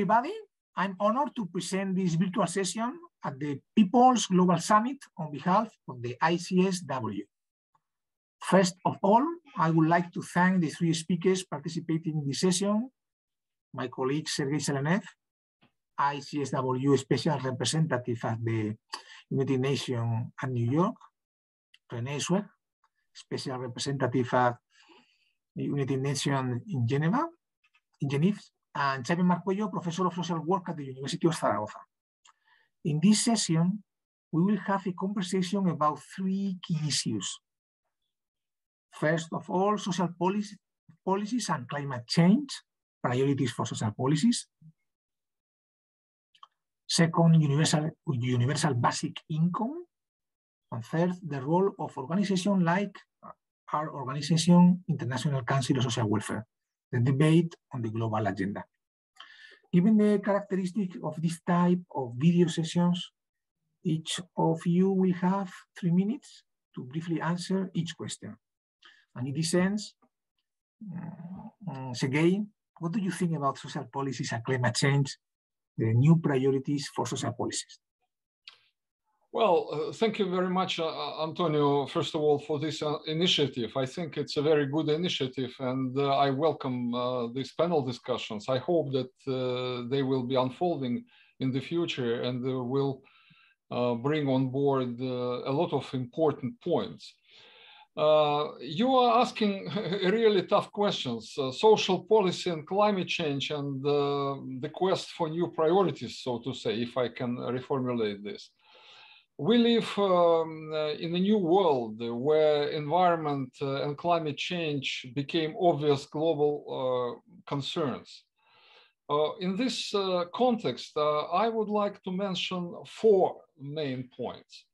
everybody. I'm honored to present this virtual session at the People's Global Summit on behalf of the ICSW. First of all, I would like to thank the three speakers participating in this session, my colleague Sergei Zelenev, ICSW Special Representative at the United Nations at New York, René, Special Representative at the United Nations in Geneva, and Xavier Marcuello, Professor of Social Work at the University of Zaragoza. In this session, we will have a conversation about three key issues. First of all, social policies and climate change, priorities for social policies. Second, universal basic income. And third, the role of organizations like our organization, International Council of Social Welfare, the debate on the global agenda. Given the characteristic of this type of video sessions, each of you will have 3 minutes to briefly answer each question. And in this sense, Sergei, what do you think about social policies and climate change, the new priorities for social policies? Well, thank you very much, Antonio, first of all, for this initiative. I think it's a very good initiative, and I welcome these panel discussions. I hope that they will be unfolding in the future and will bring on board a lot of important points. You are asking really tough questions, social policy and climate change, and the quest for new priorities, so to say, if I can reformulate this. We live in a new world where environment and climate change became obvious global concerns. In this context, I would like to mention 4 main points.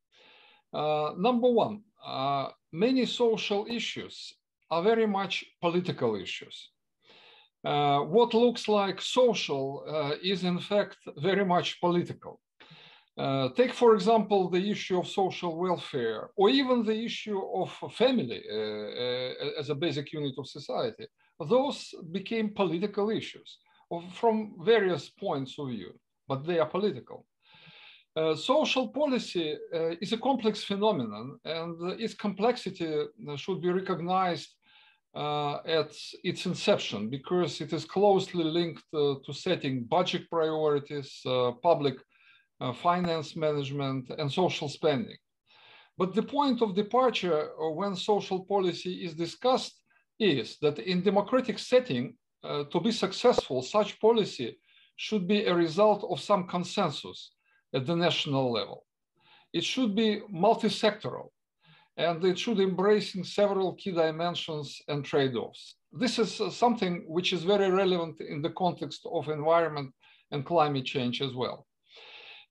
Number one, many social issues are very much political issues. What looks like social is in fact very much political. Take, for example, the issue of social welfare, or even the issue of family as a basic unit of society. Those became political issues from various points of view, but they are political. Social policy is a complex phenomenon, and its complexity should be recognized at its inception, because it is closely linked to setting budget priorities, public finance management, and social spending. But the point of departure when social policy is discussed is that in democratic setting, to be successful, such policy should be a result of some consensus at the national level. It should be multi-sectoral, and it should embrace several key dimensions and trade-offs. This is something which is very relevant in the context of environment and climate change as well.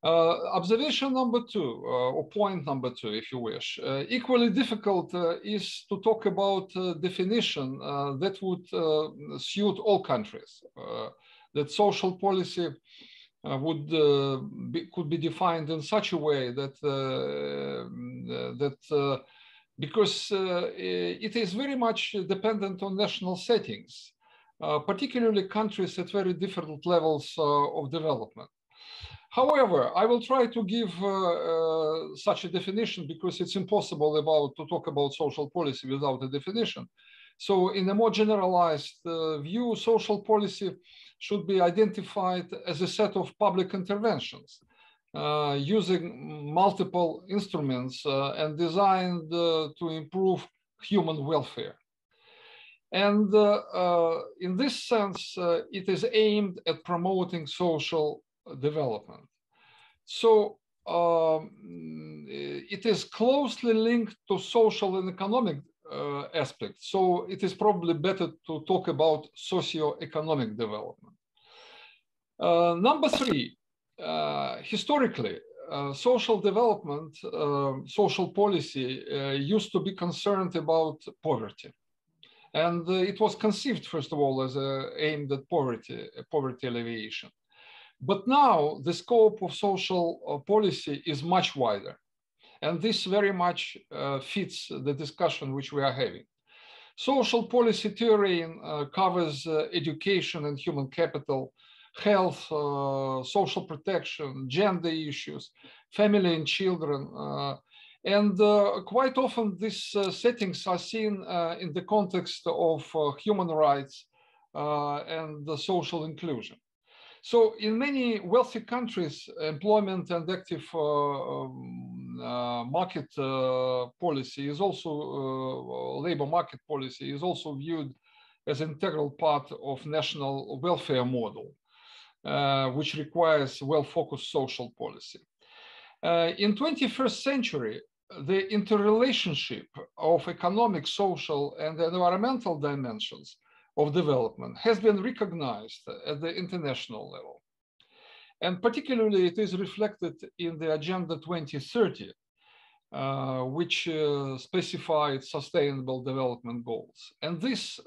Observation number 2, or point number 2, if you wish. Equally difficult is to talk about definition that would suit all countries. That social policy could be defined in such a way that because it is very much dependent on national settings, particularly countries at very different levels of development. However, I will try to give such a definition because it's impossible to talk about social policy without a definition. So in a more generalized view, social policy should be identified as a set of public interventions using multiple instruments and designed to improve human welfare. And in this sense, it is aimed at promoting social development. So it is closely linked to social and economic aspects. So it is probably better to talk about socio-economic development. Number 3, historically, social development, social policy used to be concerned about poverty. And it was conceived, first of all, as aimed at poverty alleviation. But now the scope of social policy is much wider. And this very much fits the discussion which we are having. Social policy terrain covers education and human capital, health, social protection, gender issues, family and children. And quite often these settings are seen in the context of human rights and the social inclusion. So in many wealthy countries, employment and active market policy is also, labor market policy is also viewed as an integral part of national welfare model, which requires well-focused social policy. In 21st century, the interrelationship of economic, social, and environmental dimensions of development has been recognized at the international level. And particularly it is reflected in the Agenda 2030, which specified sustainable development goals. And these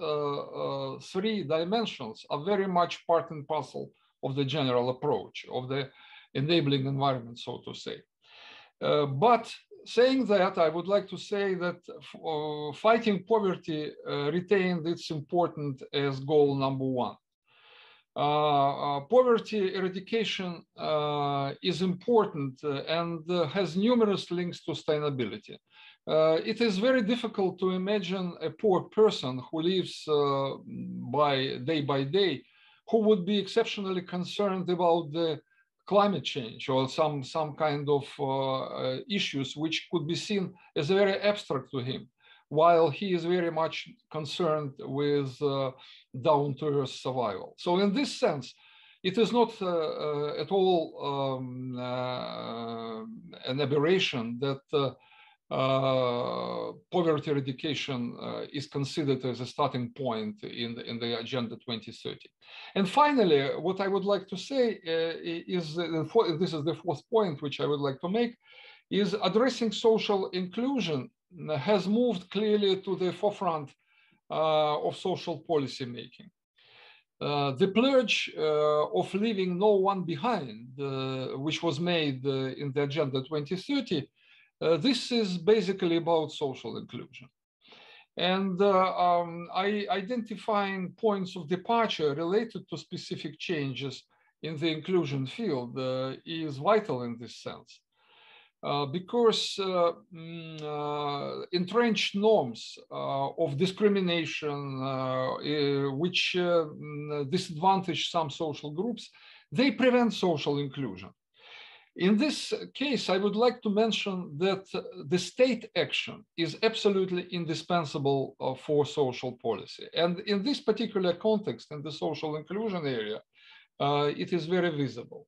three dimensions are very much part and parcel of the general approach of the enabling environment, so to say. But saying that, I would like to say that fighting poverty retained its importance as goal number one. Poverty eradication is important and has numerous links to sustainability. It is very difficult to imagine a poor person who lives by day, who would be exceptionally concerned about the climate change or some kind of issues which could be seen as very abstract to him, while he is very much concerned with down-to-earth survival. So in this sense, it is not at all an aberration that poverty eradication is considered as a starting point in the Agenda 2030. And finally, what I would like to say is, this is the fourth point which I would like to make, is addressing social inclusion has moved clearly to the forefront of social policy making. The pledge of leaving no one behind, which was made in the Agenda 2030, this is basically about social inclusion. And identifying points of departure related to specific changes in the inclusion field is vital in this sense. Because entrenched norms of discrimination, which disadvantage some social groups, they prevent social inclusion. In this case, I would like to mention that the state action is absolutely indispensable for social policy. And in this particular context, in the social inclusion area, it is very visible.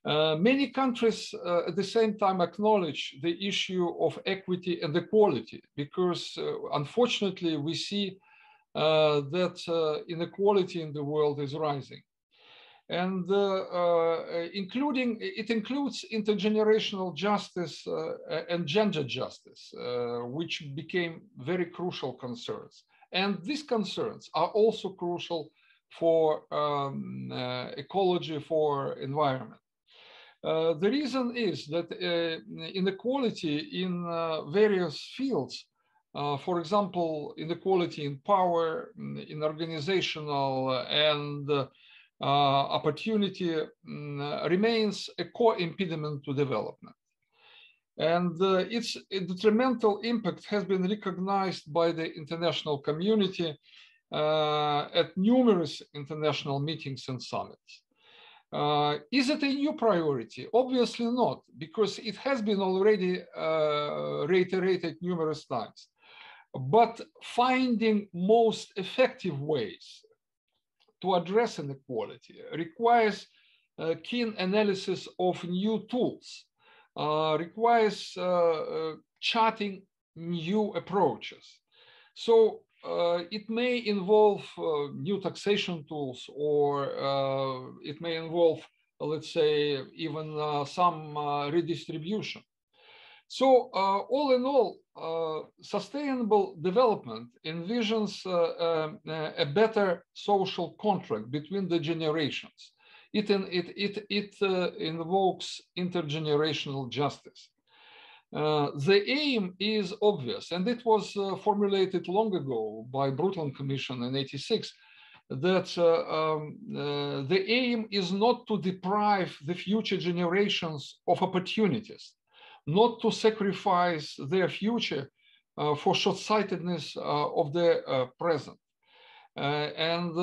Many countries at the same time acknowledge the issue of equity and equality, because unfortunately we see that inequality in the world is rising. And it includes intergenerational justice and gender justice, which became very crucial concerns. And these concerns are also crucial for ecology, for environment. The reason is that inequality in various fields, for example, inequality in power, in organizational and opportunity, remains a core impediment to development. And its detrimental impact has been recognized by the international community at numerous international meetings and summits. Is it a new priority? Obviously not, because it has been already reiterated numerous times. But finding most effective ways to address inequality requires keen analysis of new tools, requires charting new approaches. So it may involve new taxation tools, or it may involve, let's say, even some redistribution. So all in all, sustainable development envisions a better social contract between the generations. It invokes intergenerational justice. The aim is obvious, and it was formulated long ago by Brundtland Commission in '86. that the aim is not to deprive the future generations of opportunities, not to sacrifice their future for short-sightedness of the present, and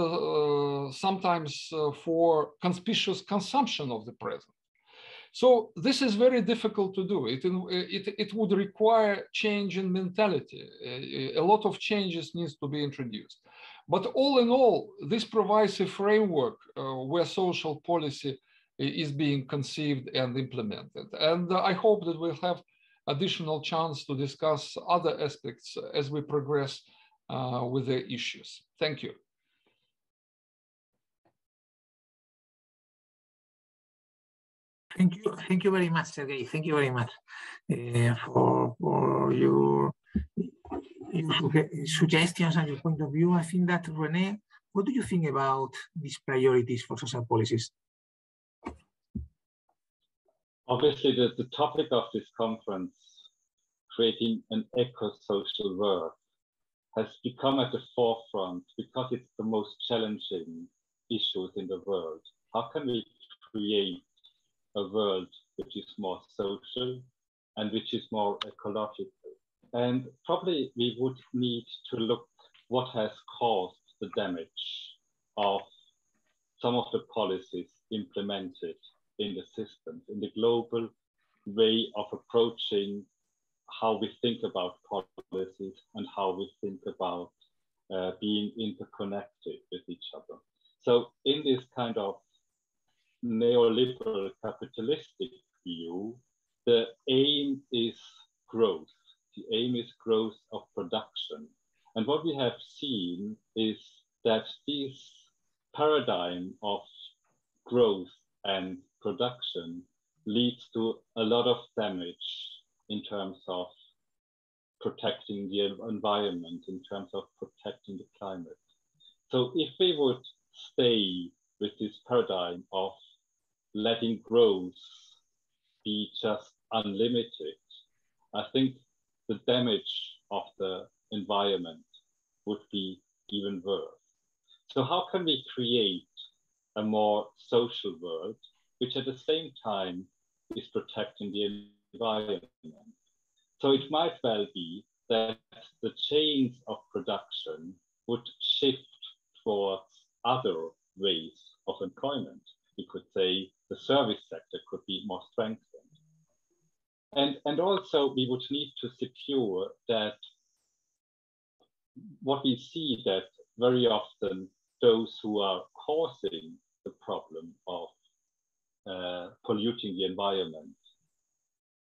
sometimes for conspicuous consumption of the present. So this is very difficult to do. It would require change in mentality. A lot of changes needs to be introduced. But all in all, this provides a framework where social policy is being conceived and implemented. And I hope that we'll have additional chance to discuss other aspects as we progress with the issues. Thank you. Thank you very much, Sergei. Thank you very much for your suggestions and your point of view. I think that, René, what do you think about these priorities for social policies? Obviously, the topic of this conference, creating an eco-social world, has become at the forefront because it's the most challenging issues in the world. How can we create a world which is more social and which is more ecological? And probably we would need to look what has caused the damage of some of the policies implemented in the systems, in the global way of approaching how we think about policies and how we think about being interconnected with each other. So in this kind of neoliberal capitalistic view, the aim is growth. The aim is growth of production. And what we have seen is that this paradigm of growth and production leads to a lot of damage in terms of protecting the environment, in terms of protecting the climate. So if we would stay with this paradigm of letting growth be just unlimited, I think the damage of the environment would be even worse. So how can we create a more social world, which at the same time is protecting the environment? So it might well be that the chains of production would shift towards other ways of employment. We could say the service sector could be more strengthened. And also we would need to secure that what we see that very often those who are causing the problem of polluting the environment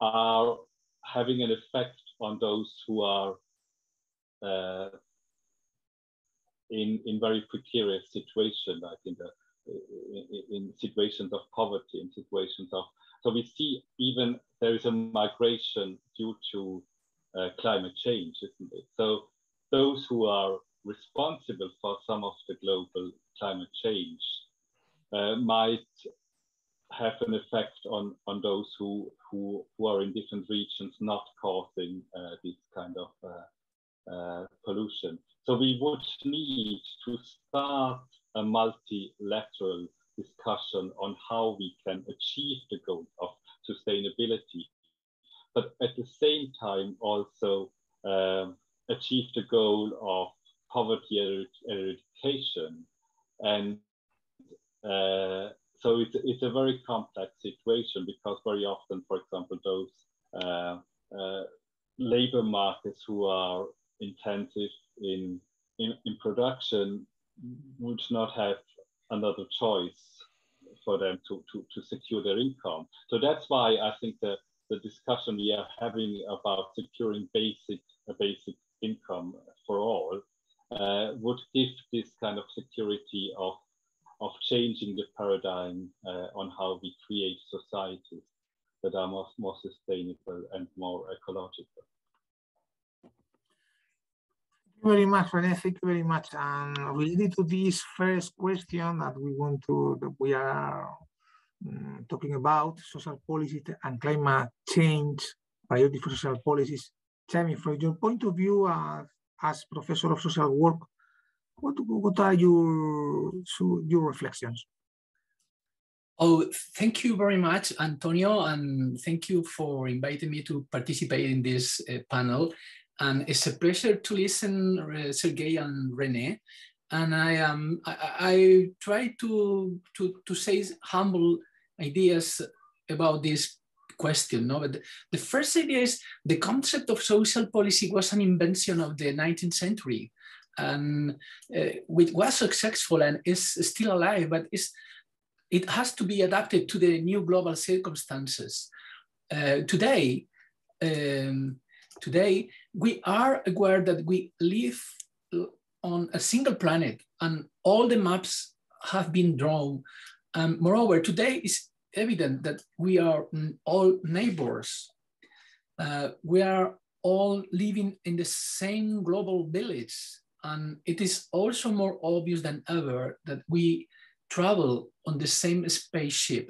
are having an effect on those who are in very precarious situations, like in situations of poverty, in situations of, so we see even there is a migration due to climate change, isn't it? So those who are responsible for some of the global climate change might have an effect on those who are in different regions not causing this kind of pollution. So we would need to start a multilateral discussion on how we can achieve the goal of sustainability, but at the same time also achieve the goal of poverty eradication. And so it's a very complex situation, because very often, for example, those labor markets who are intensive in production would not have another choice for them to secure their income. So that's why I think the discussion we are having about securing a basic income for all would give this kind of security of changing the paradigm on how we create societies that are more sustainable and more ecological. Thank you very much, René. Thank you very much. And related to this first question that we are talking about, social policy and climate change, priority for social policies. Jamie, from your point of view as professor of social work, What are your reflections? Oh, thank you very much, Antonio, and thank you for inviting me to participate in this panel. And it's a pleasure to listen, Sergei and René. And I try to say humble ideas about this question. No? But the first idea is the concept of social policy was an invention of the 19th century, and which was successful and is still alive, but it has to be adapted to the new global circumstances. Today, we are aware that we live on a single planet and all the maps have been drawn. Moreover, today it's evident that we are all neighbors. We are all living in the same global village. And it is also more obvious than ever that we travel on the same spaceship.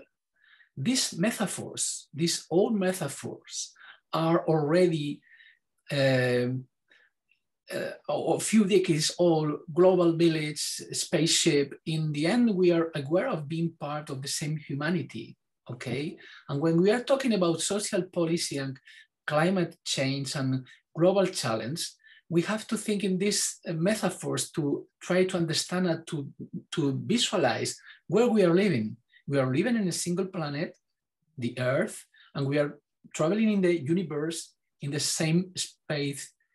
These metaphors, these old metaphors, are already a few decades old. Global village, spaceship. In the end, we are aware of being part of the same humanity, okay? And when we are talking about social policy and climate change and global challenge, we have to think in these metaphors to try to understand and to visualize where we are living. We are living in a single planet, the Earth, and we are traveling in the universe in the same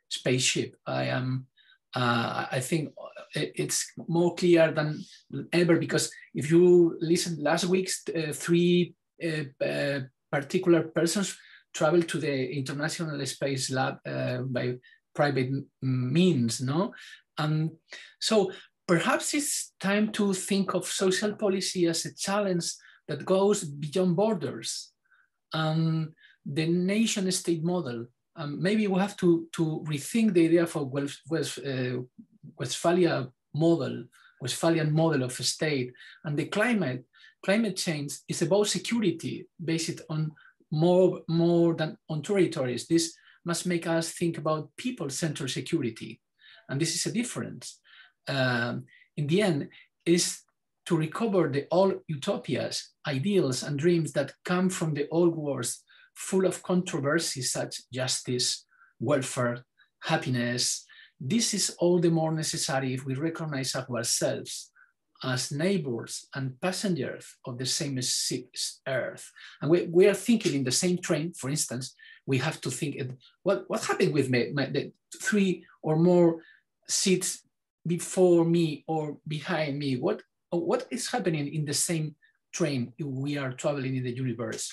spaceship. I think it's more clear than ever, because if you listen last week's three particular persons traveled to the International Space Lab by private means, no? And so perhaps it's time to think of social policy as a challenge that goes beyond borders and the nation-state model. Maybe we have to rethink the idea for Westphalian model of a state. And the climate change is about security based on more than on territories. This must make us think about people-centered security. And this is a difference. In the end, is to recover the old utopias, ideals and dreams that come from the old wars full of controversies such justice, welfare, happiness. This is all the more necessary if we recognize ourselves as neighbors and passengers of the same Earth. And we are thinking in the same train, for instance. We have to think, what happened with the three or more seats before me or behind me? What is happening in the same train if we are traveling in the universe?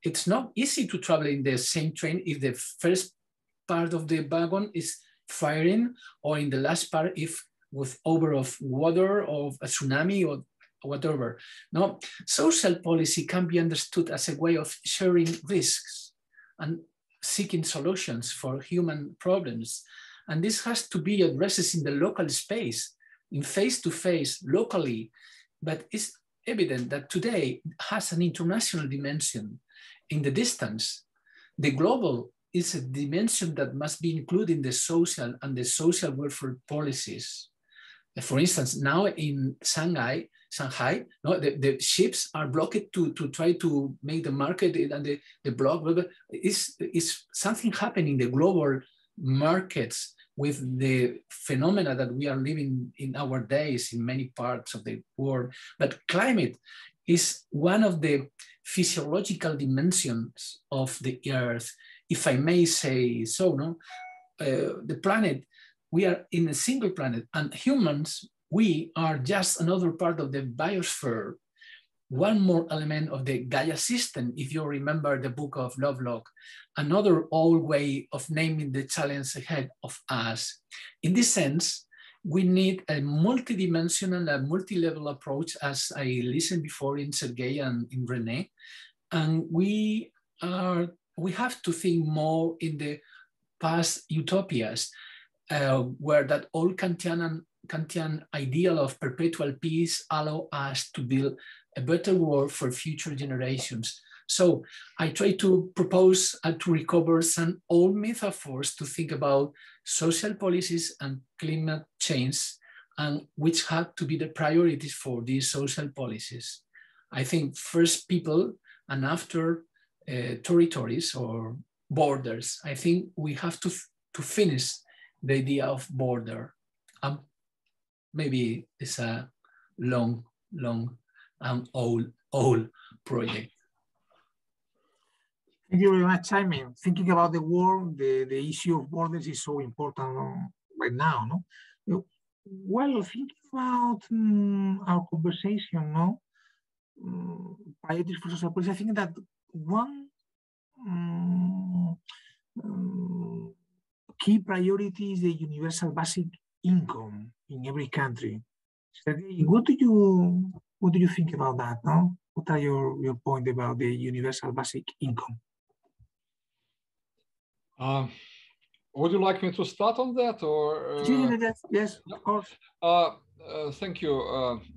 It's not easy to travel in the same train if the first part of the wagon is firing, or in the last part if with over of water or a tsunami or whatever. No, social policy can be understood as a way of sharing risks and seeking solutions for human problems. And this has to be addressed in the local space, in face-to-face, locally. But it's evident that today has an international dimension. In the distance, the global is a dimension that must be included in the social and the social welfare policies. For instance, now in Shanghai, no, the ships are blocked to try to make the market and the block. Is something happening in the global markets with the phenomena that we are living in our days in many parts of the world. But climate is one of the physiological dimensions of the Earth, if I may say so. No, the planet, we are in a single planet, and humans, we are just another part of the biosphere, one more element of the Gaia system, if you remember the book of Lovelock, another old way of naming the challenge ahead of us. In this sense, we need a multidimensional, a multi-level approach, as I listened before in Sergei and in René. And we have to think more in the past utopias, where that old Kantian ideal of perpetual peace allow us to build a better world for future generations. So I try to propose to recover some old metaphors to think about social policies and climate change and which had to be the priorities for these social policies. I think first people and after territories or borders. I think we have to finish the idea of border. Maybe it's a long and old project. Thank you very much, Simon. Thinking about the war, the issue of borders is so important right now, no? Well, thinking about our conversation, no? Priorities for social policy, I think that one key priority is the universal basic income in every country. Sergei, what do you think about that? No? What are your point about the universal basic income? Would you like me to start on that, or? Yes, of course. Thank you.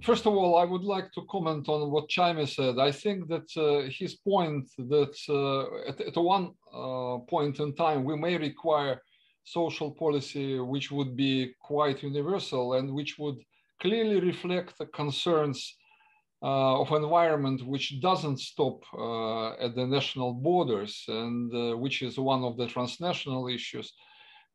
First of all, I would like to comment on what Jaime said. I think that his point that at one point in time, we may require social policy which would be quite universal and which would clearly reflect the concerns of environment which doesn't stop at the national borders and which is one of the transnational issues.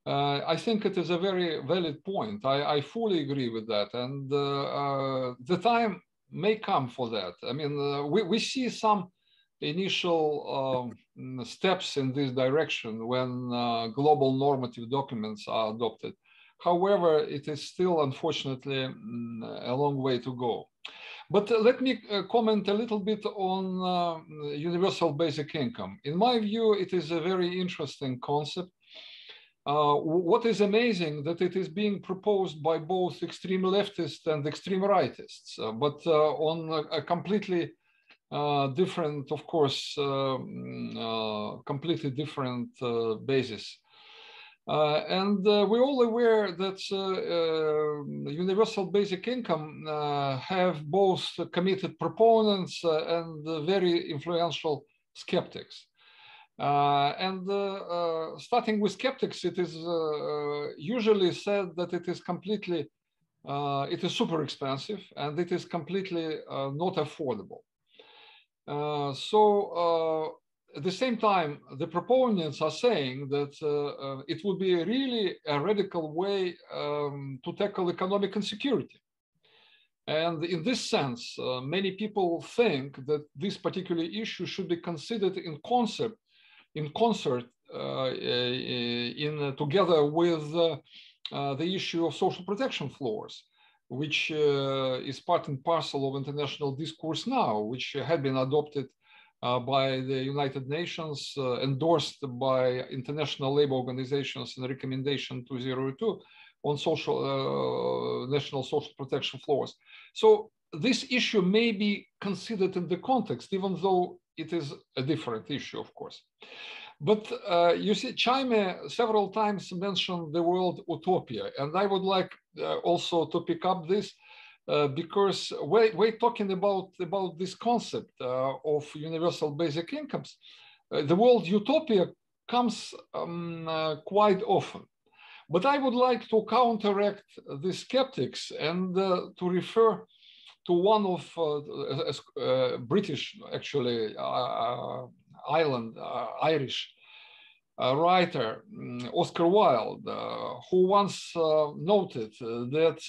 I think it is a very valid point. I fully agree with that. And the time may come for that. I mean, we see some initial steps in this direction when global normative documents are adopted. However, it is still, unfortunately, a long way to go. But let me comment a little bit on universal basic income. In my view, it is a very interesting concept. What is amazing that it is being proposed by both extreme leftists and extreme rightists, but on a completely different, of course, completely different basis. And we're all aware that universal basic income have both committed proponents and very influential skeptics. Starting with skeptics, it is usually said that it is completely, it is super expensive and it is completely not affordable. So at the same time, the proponents are saying that it would be really a radical way to tackle economic insecurity. And in this sense, many people think that this particular issue should be considered in concert together with the issue of social protection floors, which is part and parcel of international discourse now, which had been adopted by the United Nations, endorsed by international labor organizations in recommendation 202 on national social protection floors. So this issue may be considered in the context, even though it is a different issue, of course. But you see, Jaime several times mentioned the word utopia, and I would like also to pick up this because we're talking about this concept of universal basic incomes. The word utopia comes quite often. But I would like to counteract the skeptics and to refer to one of British, actually, Irish writer, Oscar Wilde, who once noted that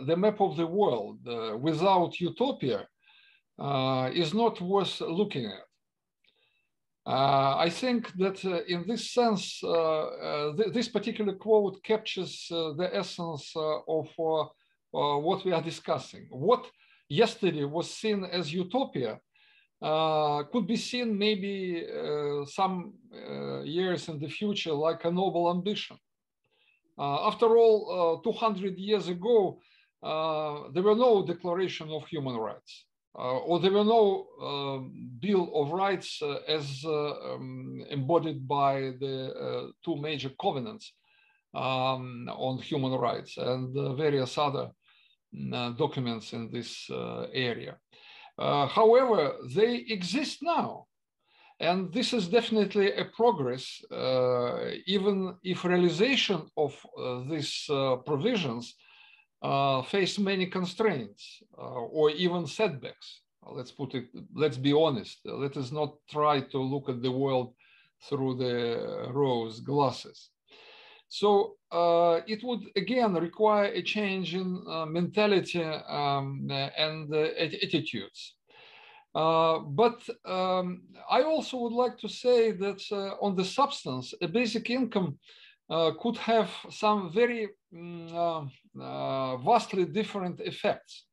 the map of the world without utopia is not worth looking at. I think that in this sense, this particular quote captures the essence of what we are discussing. What yesterday was seen as utopia could be seen maybe some years in the future like a noble ambition. After all, 200 years ago, there were no declaration of human rights. Or there were no Bill of Rights as embodied by the two major covenants on human rights and various other documents in this area. However, they exist now. And this is definitely a progress, even if realization of these provisions face many constraints or even setbacks. Let's be honest. Let us not try to look at the world through the rose glasses. So it would again require a change in mentality and attitudes. But I also would like to say that on the substance, a basic income could have some very vastly different effects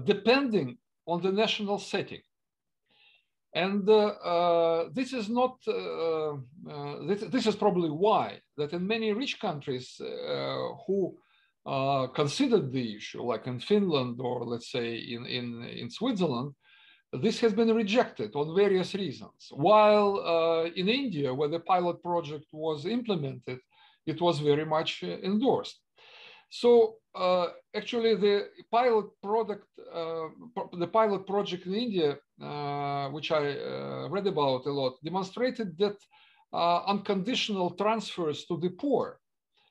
depending on the national setting. And this is not, this is probably why that in many rich countries who considered the issue, like in Finland or let's say in Switzerland, this has been rejected on various reasons. While in India, where the pilot project was implemented, it was very much endorsed. So actually, the pilot project in India, which I read about a lot, demonstrated that unconditional transfers to the poor,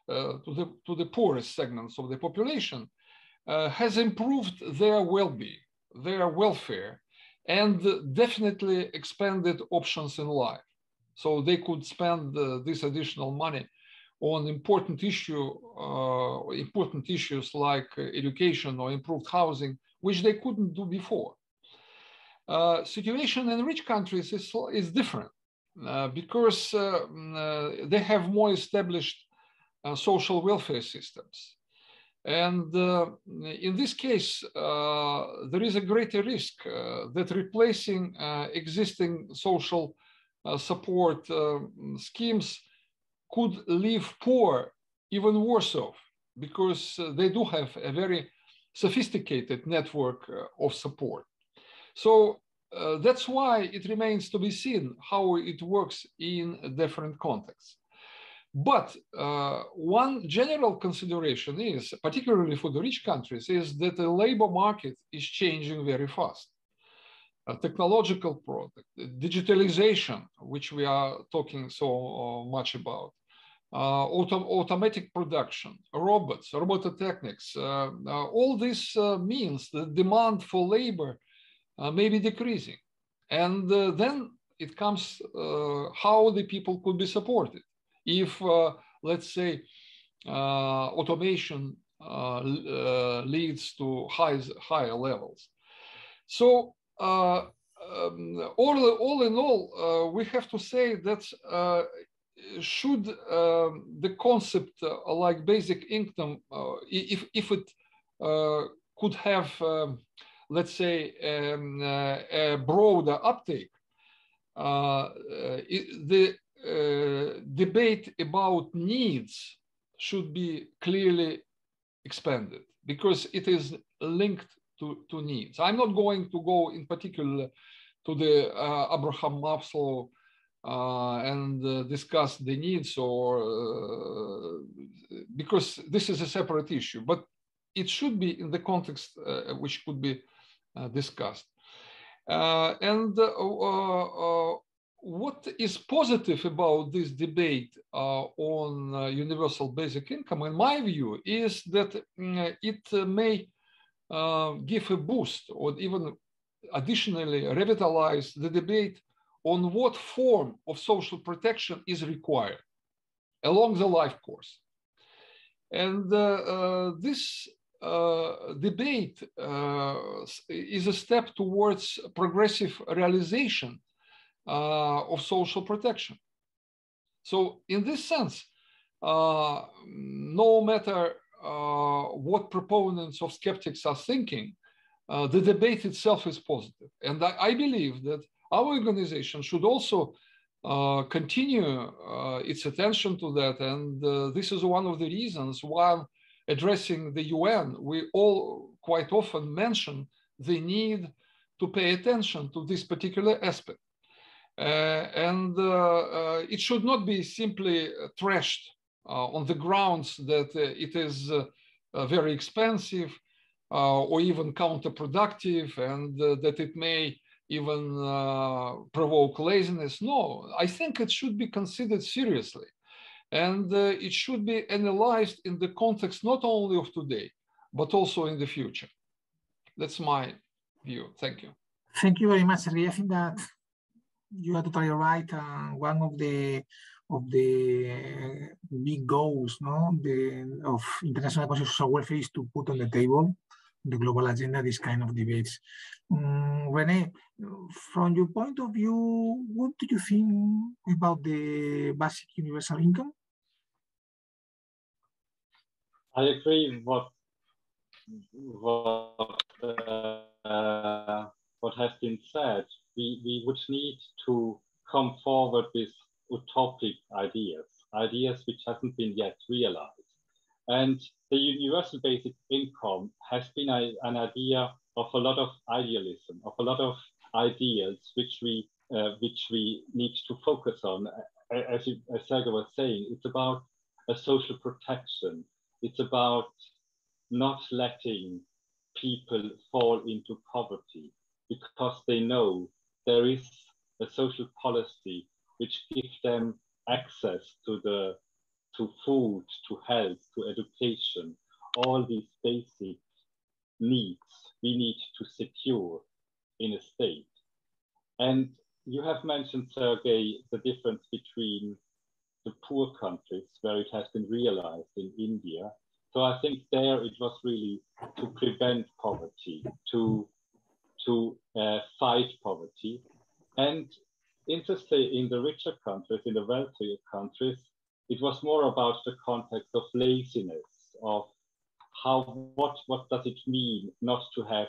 to the poorest segments of the population, has improved their well-being, their welfare, and definitely expanded options in life. So they could spend this additional money on important issues like education or improved housing, which they couldn't do before. Situation in rich countries is different because they have more established social welfare systems. And in this case, there is a greater risk that replacing existing social support schemes could leave poor even worse off, because they do have a very sophisticated network of support. So that's why it remains to be seen how it works in different contexts. But one general consideration is, particularly for the rich countries, is that the labor market is changing very fast. Technological product, digitalization, which we are talking so much about, automatic production, robots, robototechnics, all this means the demand for labor may be decreasing. And then it comes how the people could be supported. If, let's say, automation leads to higher levels. So all in all, we have to say that should the concept like basic income, if it could have, let's say, a broader uptake, the debate about needs should be clearly expanded, because it is linked to needs. I'm not going to go in particular to the Abraham Maslow and discuss the needs, or because this is a separate issue, but it should be in the context which could be discussed. What is positive about this debate on universal basic income, in my view, is that it may give a boost or even additionally revitalize the debate on what form of social protection is required along the life course. And this debate is a step towards progressive realization of social protection. So in this sense, no matter what proponents of skeptics are thinking, the debate itself is positive. And I believe that our organization should also continue its attention to that. And this is one of the reasons why addressing the UN, we all quite often mention the need to pay attention to this particular aspect. It should not be simply trashed on the grounds that it is very expensive or even counterproductive, and that it may even provoke laziness. No, I think it should be considered seriously. And it should be analyzed in the context not only of today, but also in the future. That's my view. Thank you. Thank you very much, Sergei. I think that you are totally right. One of the big goals, no, of international conscious social welfare is to put on the table the global agenda this kind of debates. René, from your point of view, what do you think about the basic universal income? I agree with what has been said. We would need to come forward with utopic ideas which hasn't been yet realized. And the universal basic income has been an idea of a lot of idealism, of a lot of ideas which we need to focus on. As Sergei was saying, it's about a social protection. It's about not letting people fall into poverty because they know there is a social policy which gives them access to food, to health, to education, all these basic needs we need to secure in a state. And you have mentioned, Sergei, the difference between the poor countries where it has been realized in India. So I think there it was really to prevent poverty, to fight poverty. And interestingly, in the richer countries, in the wealthier countries, it was more about the context of laziness, of what does it mean not to have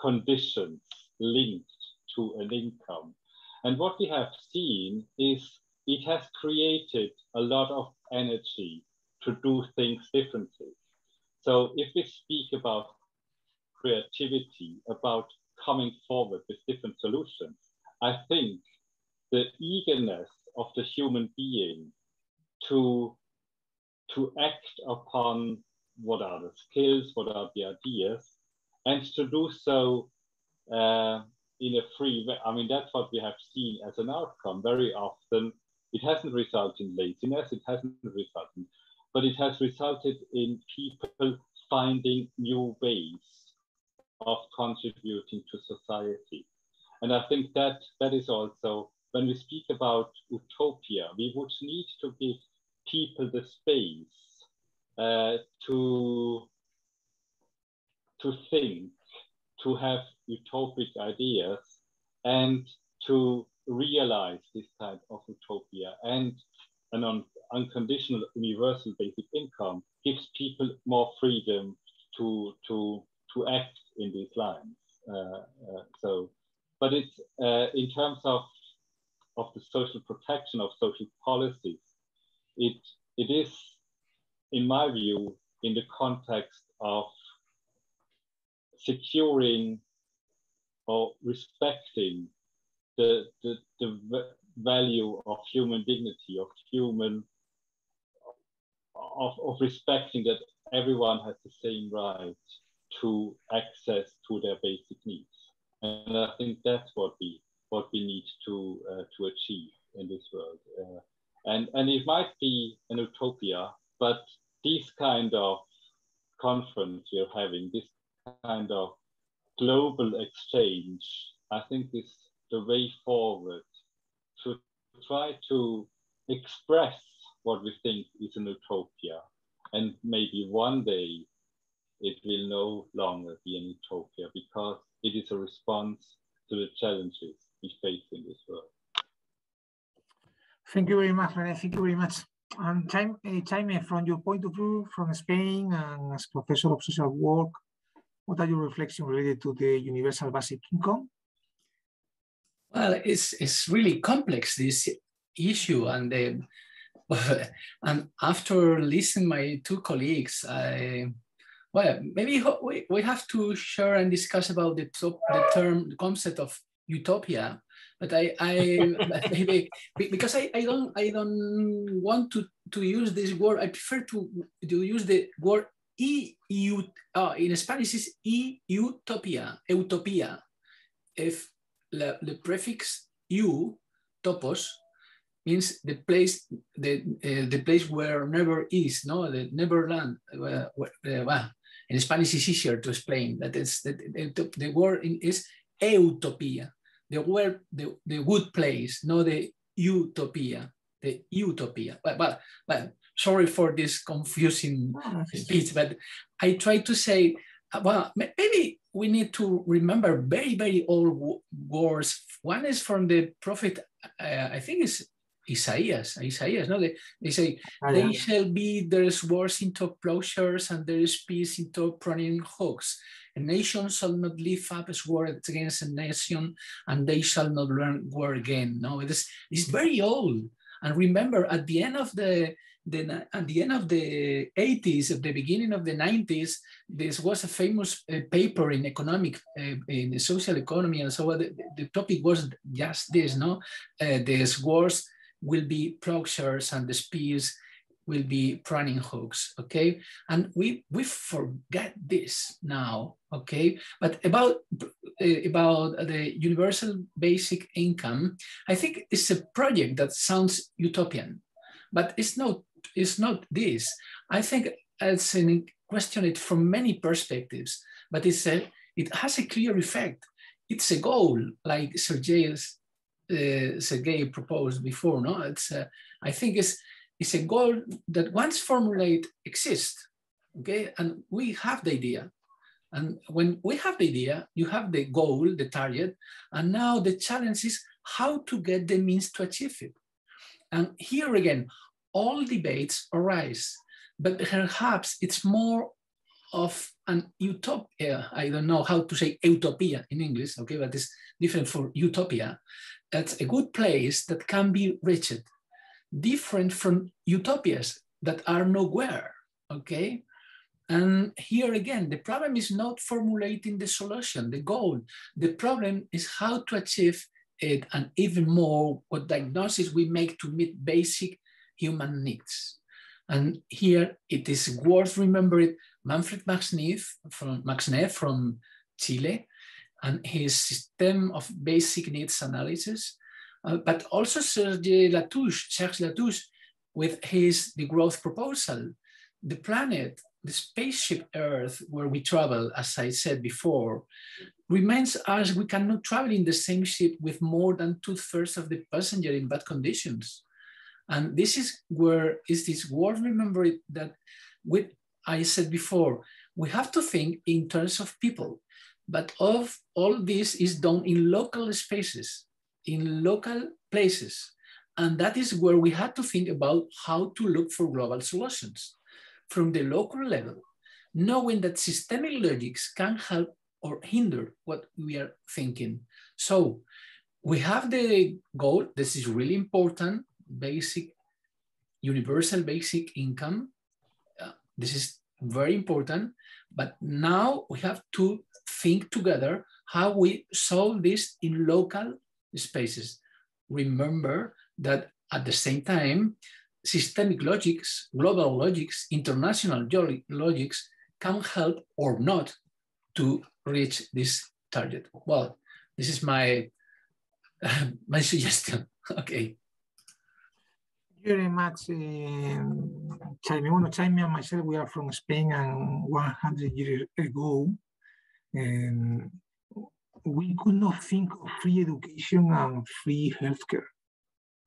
conditions linked to an income. And what we have seen is it has created a lot of energy to do things differently. So if we speak about creativity, about coming forward with different solutions, I think the eagerness of the human being to act upon what are the skills, what are the ideas, and to do so in a free way. I mean, that's what we have seen as an outcome. Very often, it hasn't resulted in laziness, it hasn't resulted, but it has resulted in people finding new ways of contributing to society. And I think that is also, when we speak about utopia, we would need to give people the space to think, to have utopic ideas, and to realize this kind of utopia. And an unconditional universal basic income gives people more freedom to act in these lines. But it's in terms of the social protection, of social policies, it is, in my view, in the context of securing or respecting the value of human dignity, of respecting that everyone has the same right to access to their basic needs. And I think that's what we need to achieve in this world. And it might be an utopia, but this kind of conference we're having, this kind of global exchange, I think is the way forward to try to express what we think is an utopia. And maybe one day it will no longer be an utopia because it is a response to the challenges we face in this world. Thank you very much, René. Thank you very much. And Jaime, from your point of view, from Spain and as professor of social work, what are your reflections related to the universal basic income? Well, it's really complex, this issue, and and after listening my two colleagues, well, maybe we have to share and discuss about the concept of utopia. But maybe because I don't want to use this word. I prefer to use the word in Spanish is utopia. If the prefix "u," topos, means the place where never is, no, the Neverland. In Spanish, it's easier to explain. That is, the word is utopia. The word, the good place, not the utopia. The utopia. But sorry for this confusing speech, but I try to say, well, maybe we need to remember very, very old words. One is from the prophet, I think it's Isaiah, no? They say, they shall be, there is wars into plowshares and there is peace into pruning hooks. A nation shall not lift up its word against a nation, and they shall not learn war again. No, it's very old. And remember, at the end of the 80s, at the beginning of the 90s, this was a famous paper in economic, in social economy, and so on. The topic was just this, no? These wars will be plowshares and the spears will be pruning hooks, okay? And we forget this now, okay? But about the universal basic income, I think it's a project that sounds utopian, but it's not this. I think it's question it from many perspectives, but it has a clear effect. It's a goal, like Sergei proposed before, no? I think it's a goal that once formulated exists, okay? And we have the idea. And when we have the idea, you have the goal, the target, and now the challenge is how to get the means to achieve it. And here again, all debates arise, but perhaps it's more of an utopia. I don't know how to say utopia in English, okay, but it's different for utopia. That's a good place that can be reached, different from utopias that are nowhere, okay? And here again, the problem is not formulating the solution, the goal. The problem is how to achieve it, and even more, what diagnosis we make to meet basic human needs. And here it is worth remembering Manfred Max Neff from Chile and his system of basic needs analysis, but also Sergei Latouche with the growth proposal. The planet, the spaceship Earth, where we travel, as I said before, reminds us we cannot travel in the same ship with more than 2/3 of the passenger in bad conditions. And this is where it is worth remembering that, I said before, we have to think in terms of people, but all this is done in local spaces, in local places. And that is where we had to think about how to look for global solutions from the local level, knowing that systemic logics can help or hinder what we are thinking. So we have the goal, this is really important, universal basic income. This is very important, but now we have to think together how we solve this in local spaces. Remember that at the same time, systemic logics, global logics, international logics can help or not to reach this target. Well, this is my suggestion. Okay. Very much, Jaime. Bueno, Jaime and myself, we are from Spain, and 100 years ago, we could not think of free education and free healthcare,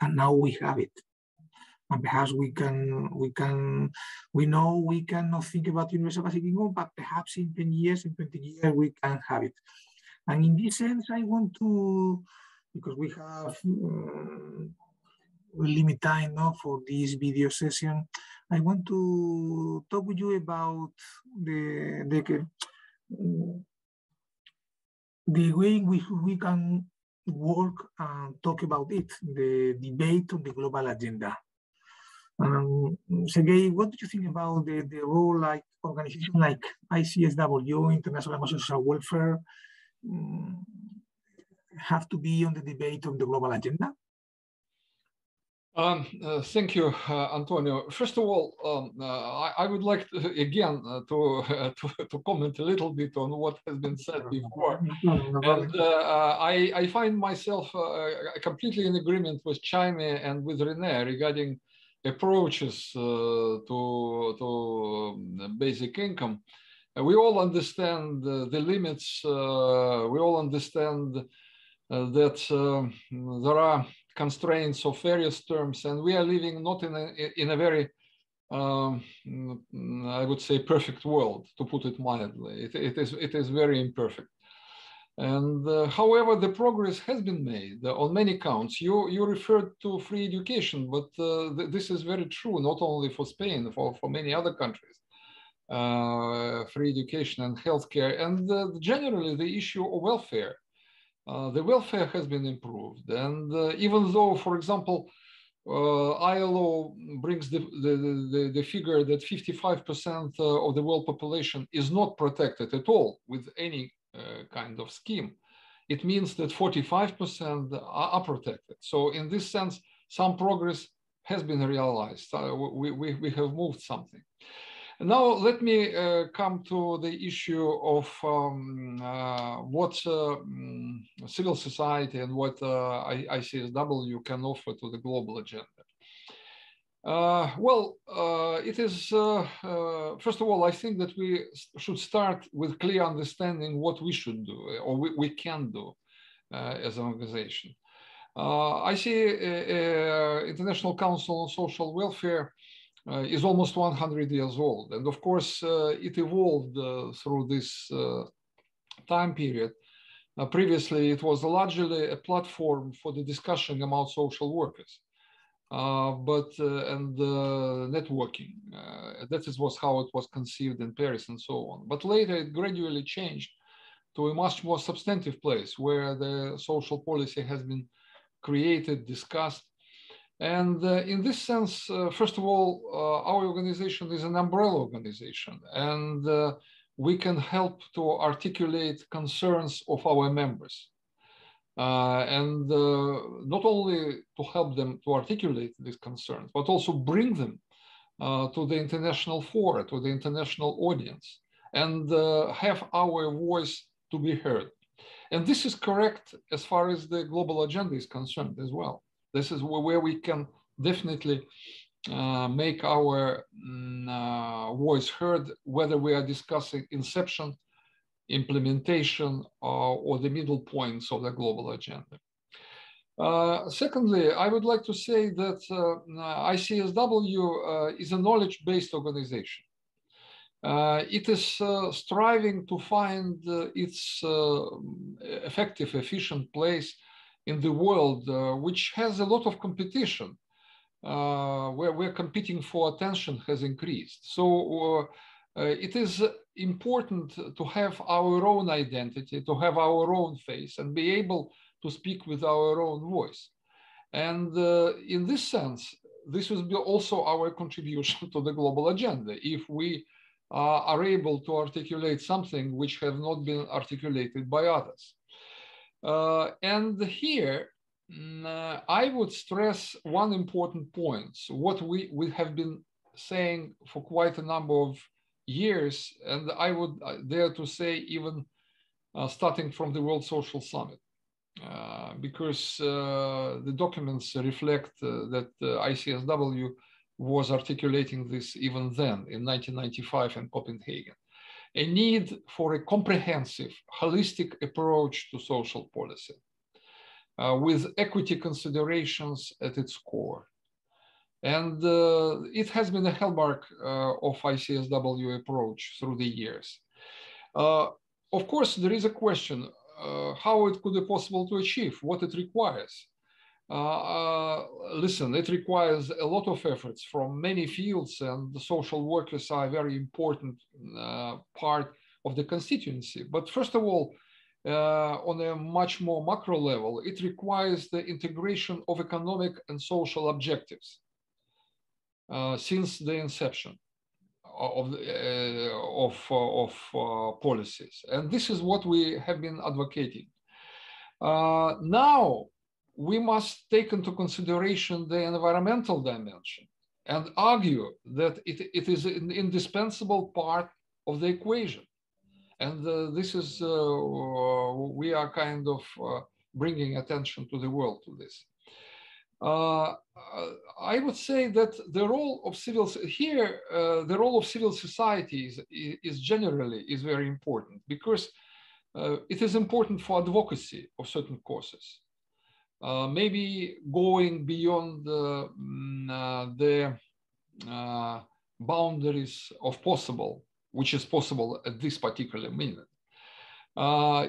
and now we have it. And perhaps we know we cannot think about universal basic income, but perhaps in 10 years, in 20 years, we can have it. And in this sense, I want to, because we have limit time now for this video session, I want to talk with you about the way we can work and talk about it, the debate on the global agenda. Sergei, what do you think about the role like organizations like ICSW, International Social Welfare, have to be on the debate on the global agenda? Thank you, Antonio. First of all, I would like to, again to comment a little bit on what has been said before. And I find myself completely in agreement with Jaime and with René regarding approaches to basic income. We all understand the limits. We all understand that there are constraints of various terms, and we are living not in a very, I would say, perfect world, to put it mildly. It is very imperfect. And however, the progress has been made on many counts. You referred to free education, but this is very true, not only for Spain, for many other countries. Free education and healthcare, and generally the issue of welfare. The welfare has been improved. And even though, for example, ILO brings the figure that 55% of the world population is not protected at all with any kind of scheme, it means that 45% are protected. So in this sense, some progress has been realized. We have moved something. Now let me come to the issue of what civil society and what ICSW can offer to the global agenda. It is, first of all, I think that we should start with clear understanding what we should do or we can do as an organization. I see International Council on Social Welfare is almost 100 years old. And of course, it evolved through this time period. Previously, it was largely a platform for the discussion among social workers, and networking. That was how it was conceived in Paris and so on. But later, it gradually changed to a much more substantive place where the social policy has been created, discussed. And in this sense, first of all, our organization is an umbrella organization, and we can help to articulate concerns of our members. And not only to help them to articulate these concerns, but also bring them to the international fora, to the international audience, and have our voice to be heard. And this is correct as far as the global agenda is concerned as well. This is where we can definitely make our voice heard, whether we are discussing inception, implementation, or the middle points of the global agenda. Secondly, I would like to say that ICSW is a knowledge-based organization. It is striving to find its effective, efficient place in the world, which has a lot of competition, where we're competing for attention has increased. So it is important to have our own identity, to have our own face, and be able to speak with our own voice. And in this sense, this will be also our contribution to the global agenda, if we are able to articulate something which have not been articulated by others. And here, I would stress one important point, what we have been saying for quite a number of years, and I would dare to say even starting from the World Social Summit, because the documents reflect that ICSW was articulating this even then in 1995 in Copenhagen. A need for a comprehensive, holistic approach to social policy with equity considerations at its core. And it has been a hallmark of ICSW approach through the years. Of course, there is a question, how it could be possible to achieve, what it requires. Listen, it requires a lot of efforts from many fields, and the social workers are a very important part of the constituency. But first of all, on a much more macro level, it requires the integration of economic and social objectives since the inception of policies. And this is what we have been advocating. Now, we must take into consideration the environmental dimension and argue that it is an indispensable part of the equation. And this is, we are kind of bringing attention to the world to this. I would say that the role of civil society is generally very important, because it is important for advocacy of certain causes. Maybe going beyond the boundaries of possible, which is possible at this particular minute.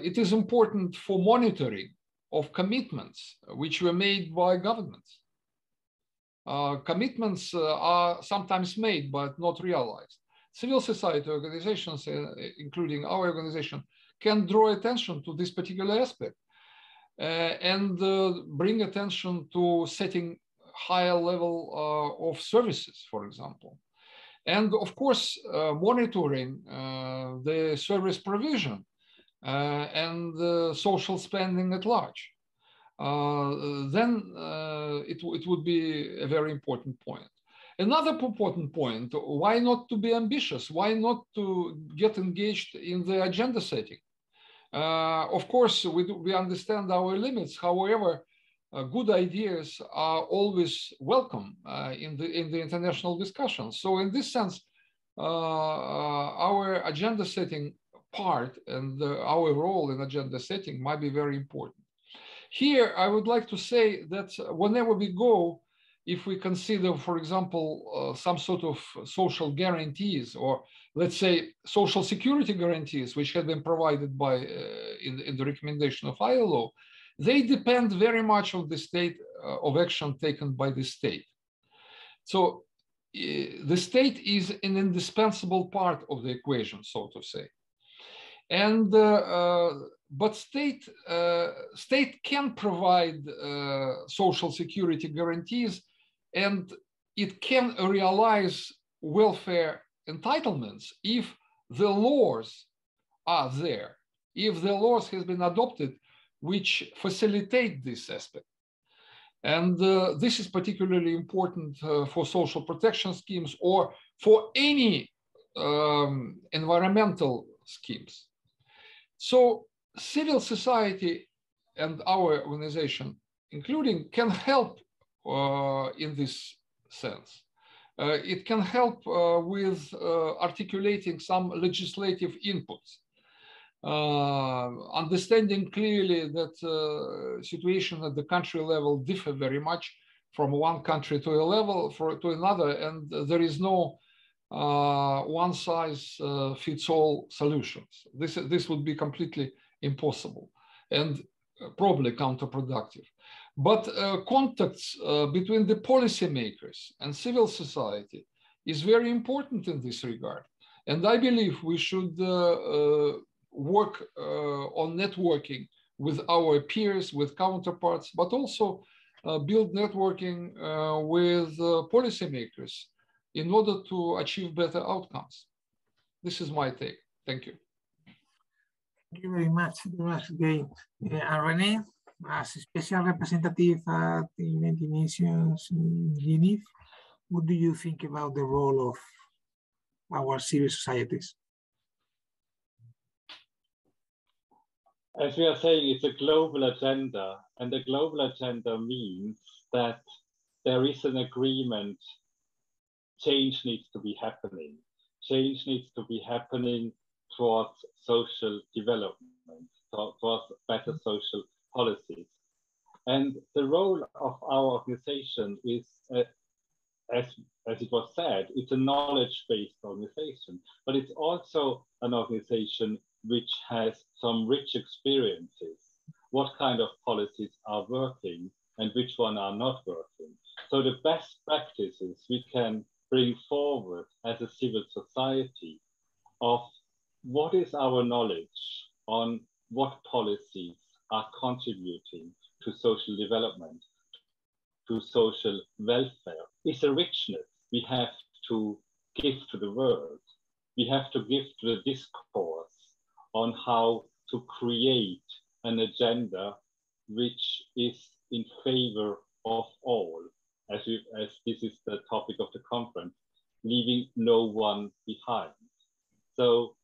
It is important for monitoring of commitments which were made by governments. Commitments are sometimes made but not realized. Civil society organizations, including our organization, can draw attention to this particular aspect and bring attention to setting higher level of services, for example. And of course, monitoring the service provision and social spending at large. Then it would be a very important point. Another important point, why not to be ambitious? Why not to get engaged in the agenda setting? Of course, we understand our limits. However, good ideas are always welcome in the international discussions. So in this sense, our agenda setting part and our role in agenda setting might be very important. Here, I would like to say that whenever we go, if we consider, for example, some sort of social guarantees, or let's say social security guarantees, which have been provided by in the recommendation of ILO, they depend very much on the state of action taken by the state. So the state is an indispensable part of the equation, so to say. And but state can provide social security guarantees, and it can realize welfare entitlements if the laws are there, if the laws has been adopted which facilitate this aspect. And this is particularly important for social protection schemes or for any environmental schemes. So civil society and our organization, including, can help in this sense. It can help with articulating some legislative inputs, understanding clearly that situation at the country level differ very much from one country to a level to another, and there is no one size fits all solutions. This would be completely impossible and probably counterproductive. But contacts between the policymakers and civil society is very important in this regard. And I believe we should work on networking with our peers, with counterparts, but also build networking with policymakers in order to achieve better outcomes. This is my take. Thank you. Thank you very much, Sergei. And René, as a special representative at the United Nations in Geneva, what do you think about the role of our civil societies? As we are saying, it's a global agenda, and the global agenda means that there is an agreement. Change needs to be happening. Change needs to be happening towards social development, towards better social policies. And the role of our organization is, as it was said, it's a knowledge-based organization, but it's also an organization which has some rich experiences. What kind of policies are working and which one are not working? So the best practices we can bring forward as a civil society of what is our knowledge on what policies are contributing to social development, to social welfare, is a richness we have to give to the world. We have to give to the discourse on how to create an agenda which is in favor of all, as this is the topic of the conference, leaving no one behind. So,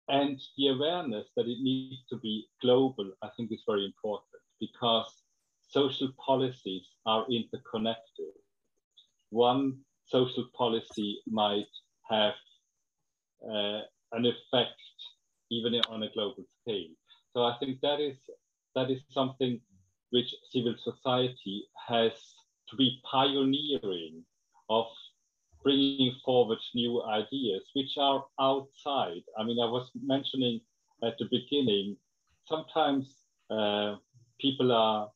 and the awareness that it needs to be global, I think is very important, because social policies are interconnected. One social policy might have an effect even on a global scale. So I think that is something which civil society has to be pioneering of, bringing forward new ideas which are outside. I mean, I was mentioning at the beginning, sometimes people are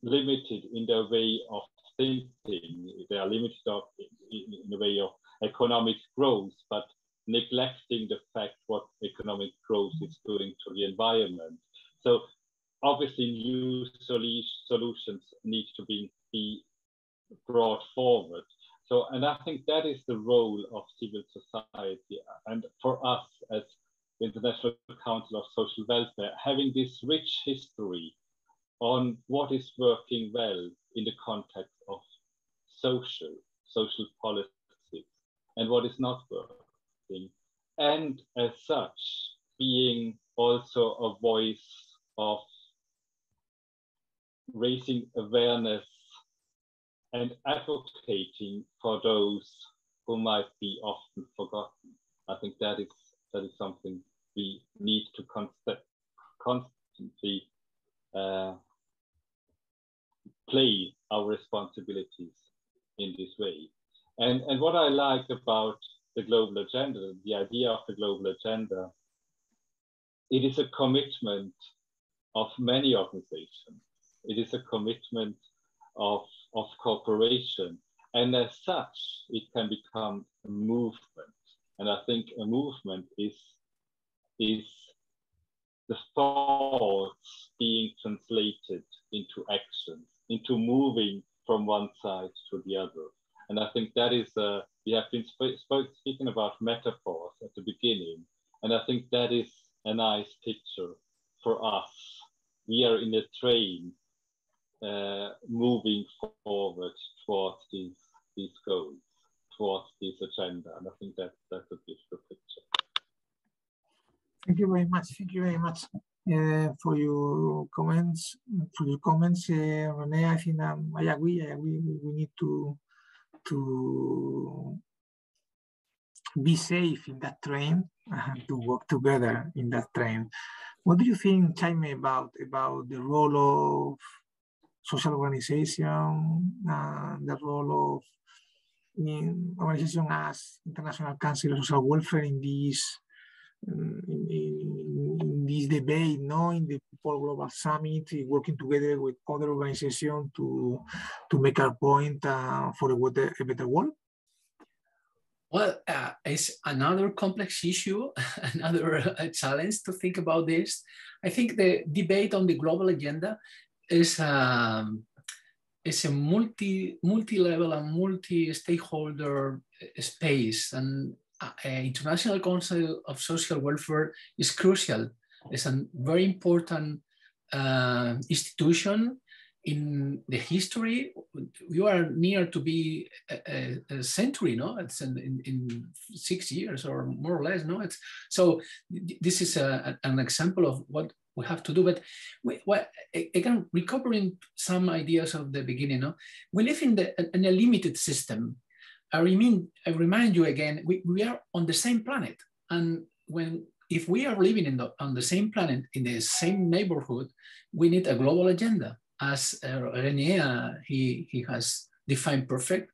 limited in their way of thinking. They are limited in the way of economic growth, but neglecting the fact what economic growth is doing to the environment. So obviously new solutions need to be brought forward. So, and I think that is the role of civil society, and for us as the International Council of Social Welfare, having this rich history on what is working well in the context of social policies and what is not working, and as such being also a voice of raising awareness and advocating for those who might be often forgotten. I think that is something we need to constantly play our responsibilities in this way. And what I like about the global agenda, the idea of the global agenda, it is a commitment of many organizations. It is a commitment of cooperation. And as such, it can become a movement. And I think a movement is the thoughts being translated into actions, into moving from one side to the other. And I think that is, we have been speaking about metaphors at the beginning. And I think that is a nice picture for us. We are in a train moving forward towards these goals, towards this agenda. And I think that's a beautiful picture. Thank you very much. Thank you very much for your comments. René, I think I agree. We need to be safe in that train, to work together in that train. What do you think, Jaime, about the role of social organization, the role of organization as International Council of Social Welfare in this debate, in the People Global Summit, working together with other organizations to make our point for a better world? Well, it's another complex issue, another challenge to think about this. I think the debate on the global agenda is a multi-level and multi-stakeholder space, and International Council of Social Welfare is crucial. It's a very important institution in the history. You are near to be a century, no? It's in 6 years or more or less, no? So this is an example of what we have to do. But again, recovering some ideas of the beginning, no? We live in a limited system. I remind you again, we are on the same planet. And if we are living on the same planet, in the same neighborhood, we need a global agenda, as René, he has defined perfect.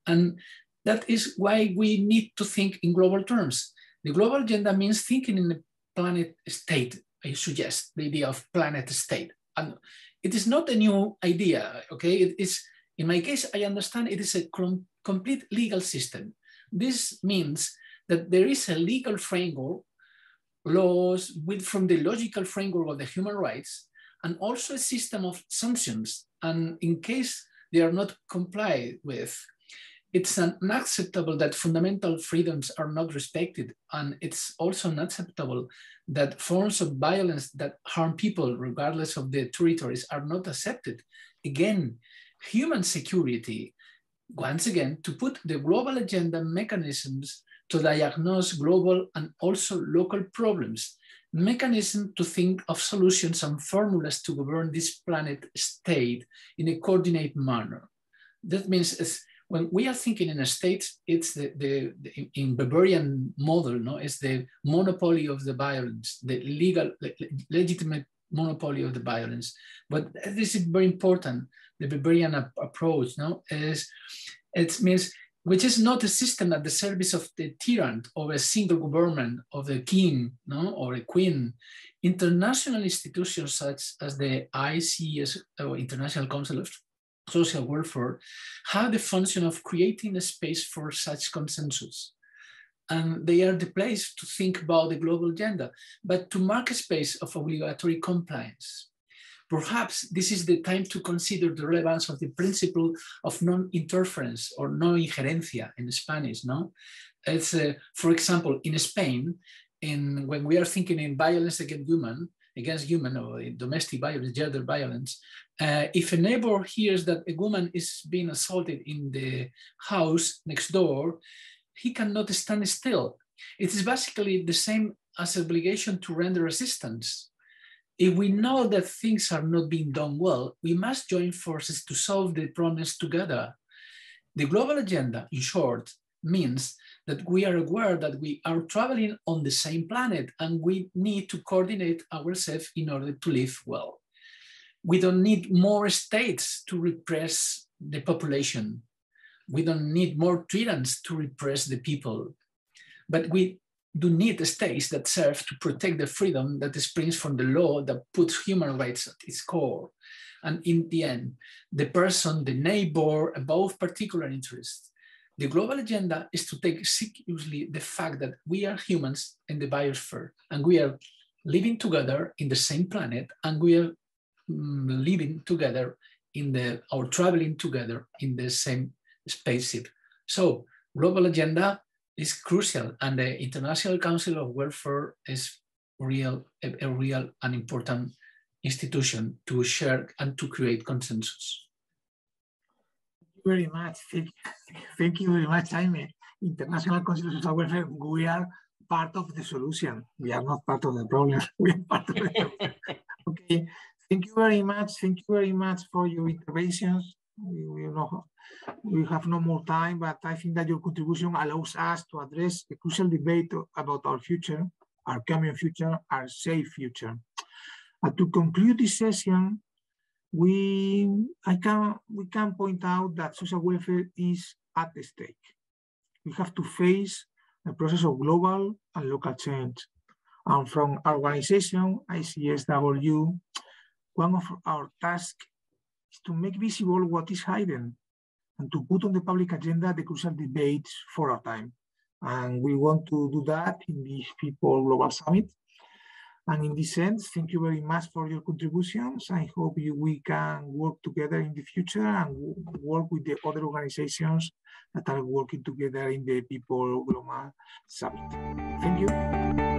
And that is why we need to think in global terms. The global agenda means thinking in the planet state. I suggest the idea of planet state. And it is not a new idea, okay? It is, in my case, I understand it is a complete legal system. This means that there is a legal framework, laws from the logical framework of the human rights, and also a system of sanctions. And in case they are not complied with, it's unacceptable that fundamental freedoms are not respected. And it's also unacceptable that forms of violence that harm people, regardless of the territories, are not accepted. Again, human security, once again, to put the global agenda mechanisms to diagnose global and also local problems. mechanism to think of solutions and formulas to govern this planet state in a coordinated manner. That means when we are thinking in a state, it's in Bavarian model, no, it's the monopoly of the violence, the legitimate monopoly of the violence. But this is very important. The Bavarian approach, no, it means which is not a system at the service of the tyrant or a single government of the king, no, or a queen. International institutions such as the ICSW, International Council of Social Welfare, have the function of creating a space for such consensus. And they are the place to think about the global agenda, but to mark a space of obligatory compliance. Perhaps this is the time to consider the relevance of the principle of non-interference or no-injerencia in Spanish, no? It's, for example, in Spain, when we are thinking in violence against human or domestic violence, gender violence, if a neighbor hears that a woman is being assaulted in the house next door, he cannot stand still. It is basically the same as obligation to render assistance. If we know that things are not being done well, we must join forces to solve the problems together. The global agenda, in short, means that we are aware that we are traveling on the same planet and we need to coordinate ourselves in order to live well. We don't need more states to repress the population. We don't need more tyrants to repress the people, but we do need states that serve to protect the freedom that springs from the law that puts human rights at its core. And in the end, the person, the neighbor, above particular interests. The global agenda is to take seriously the fact that we are humans in the biosphere and we are living together in the same planet and we are living together or traveling together in the same spaceship. So global agenda is crucial, and the International Council of Welfare is a real and important institution to share and to create consensus. Thank you very much. Thank you very much, Jaime. International Council of Social Welfare, we are part of the solution. We are not part of the problem. We are part of the problem. Okay. Thank you very much. Thank you very much for your interventions. We have no more time, but I think that your contribution allows us to address a crucial debate about our future, our common future, our safe future. And to conclude this session, we can point out that social welfare is at stake. We have to face a process of global and local change. And from our organization, ICSW, one of our tasks is to make visible what is hidden and to put on the public agenda the crucial debates for our time. And we want to do that in this People Global Summit. And in this sense, thank you very much for your contributions. I hope we can work together in the future and work with the other organizations that are working together in the People Global Summit. Thank you.